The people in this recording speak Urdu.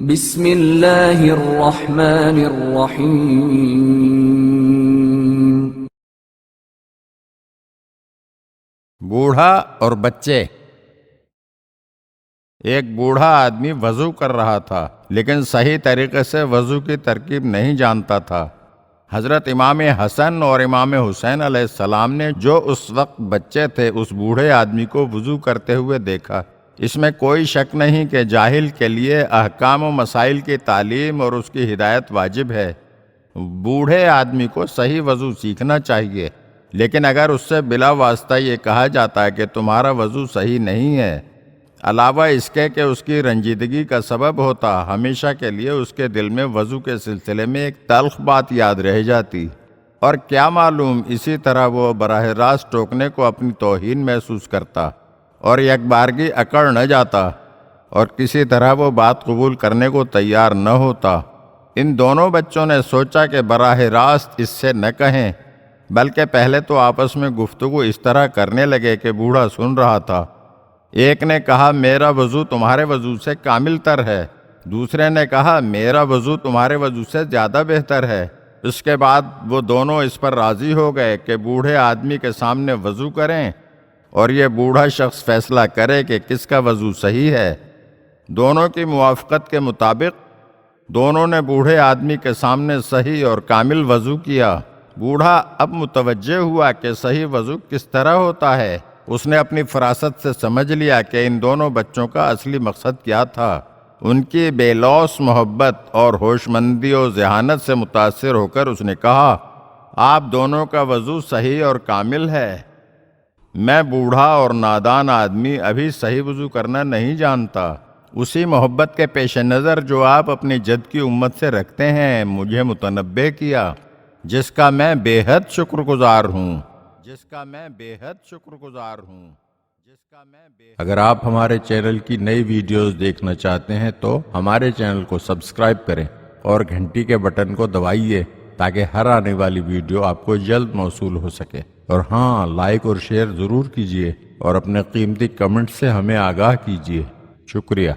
بسم اللہ الرحمن الرحیم۔ بوڑھا اور بچے۔ ایک بوڑھا آدمی وضو کر رہا تھا لیکن صحیح طریقے سے وضو کی ترکیب نہیں جانتا تھا۔ حضرت امام حسن اور امام حسین علیہ السلام نے جو اس وقت بچے تھے اس بوڑھے آدمی کو وضو کرتے ہوئے دیکھا۔ اس میں کوئی شک نہیں کہ جاہل کے لیے احکام و مسائل کی تعلیم اور اس کی ہدایت واجب ہے۔ بوڑھے آدمی کو صحیح وضو سیکھنا چاہیے، لیکن اگر اس سے بلا واسطہ یہ کہا جاتا ہے کہ تمہارا وضو صحیح نہیں ہے، علاوہ اس کے کہ اس کی رنجیدگی کا سبب ہوتا، ہمیشہ کے لیے اس کے دل میں وضو کے سلسلے میں ایک تلخ بات یاد رہ جاتی، اور کیا معلوم اسی طرح وہ براہ راست ٹوکنے کو اپنی توہین محسوس کرتا اور یک بارگی اکڑ نہ جاتا، اور کسی طرح وہ بات قبول کرنے کو تیار نہ ہوتا۔ ان دونوں بچوں نے سوچا کہ براہ راست اس سے نہ کہیں، بلکہ پہلے تو آپس میں گفتگو اس طرح کرنے لگے کہ بوڑھا سن رہا تھا۔ ایک نے کہا میرا وضو تمہارے وضو سے کامل تر ہے، دوسرے نے کہا میرا وضو تمہارے وضو سے زیادہ بہتر ہے۔ اس کے بعد وہ دونوں اس پر راضی ہو گئے کہ بوڑھے آدمی کے سامنے وضو کریں اور یہ بوڑھا شخص فیصلہ کرے کہ کس کا وضو صحیح ہے۔ دونوں کی موافقت کے مطابق دونوں نے بوڑھے آدمی کے سامنے صحیح اور کامل وضو کیا۔ بوڑھا اب متوجہ ہوا کہ صحیح وضو کس طرح ہوتا ہے۔ اس نے اپنی فراست سے سمجھ لیا کہ ان دونوں بچوں کا اصلی مقصد کیا تھا۔ ان کی بے لوث محبت اور ہوش مندی و ذہانت سے متاثر ہو کر اس نے کہا، آپ دونوں کا وضو صحیح اور کامل ہے، میں بوڑھا اور نادان آدمی ابھی صحیح وضو کرنا نہیں جانتا۔ اسی محبت کے پیش نظر جو آپ اپنی جد کی امت سے رکھتے ہیں مجھے متنبہ کیا، جس کا میں بے حد شکر گزار ہوں۔ اگر آپ ہمارے چینل کی نئی ویڈیوز دیکھنا چاہتے ہیں تو ہمارے چینل کو سبسکرائب کریں اور گھنٹی کے بٹن کو دبائیے تاکہ ہر آنے والی ویڈیو آپ کو جلد موصول ہو سکے، اور ہاں، لائک اور شیئر ضرور کیجیے اور اپنے قیمتی کمنٹ سے ہمیں آگاہ کیجیے۔ شکریہ۔